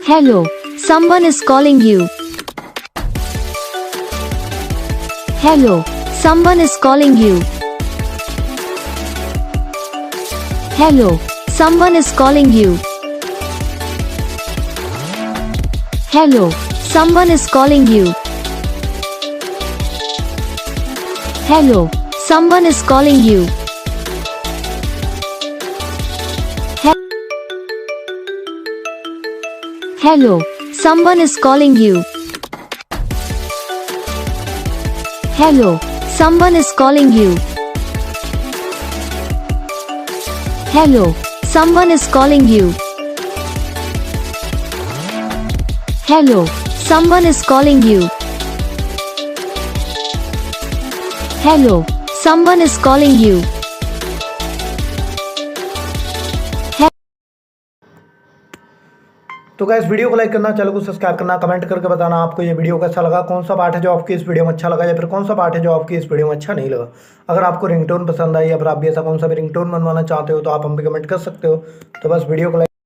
Hello, someone is calling you. Hello, someone is calling you. Hello, someone is calling you. Hello, someone is calling you. Hello, someone is calling you. Hello, someone is calling you. Hello, someone is calling you. Hello, someone is calling you. Hello, someone is calling you. Hello, someone is calling you. तो guys video को like करना, channel को subscribe करना, comment करके बताना आपको ये video कैसा लगा, कौन सा पार्ट है जो आपकी इस वीडियो में अच्छा लगा या फिर कौन सा पार्ट है जो आपकी इस वीडियो में अच्छा नहीं लगा। अगर आपको रिंगटोन पसंद आई या फिर आप भी ऐसा कौन सा भी रिंगटोन बनवाना चाहते हो तो आप हम पे कमेंट कर सकते हो। तो बस वीडियो को लाइक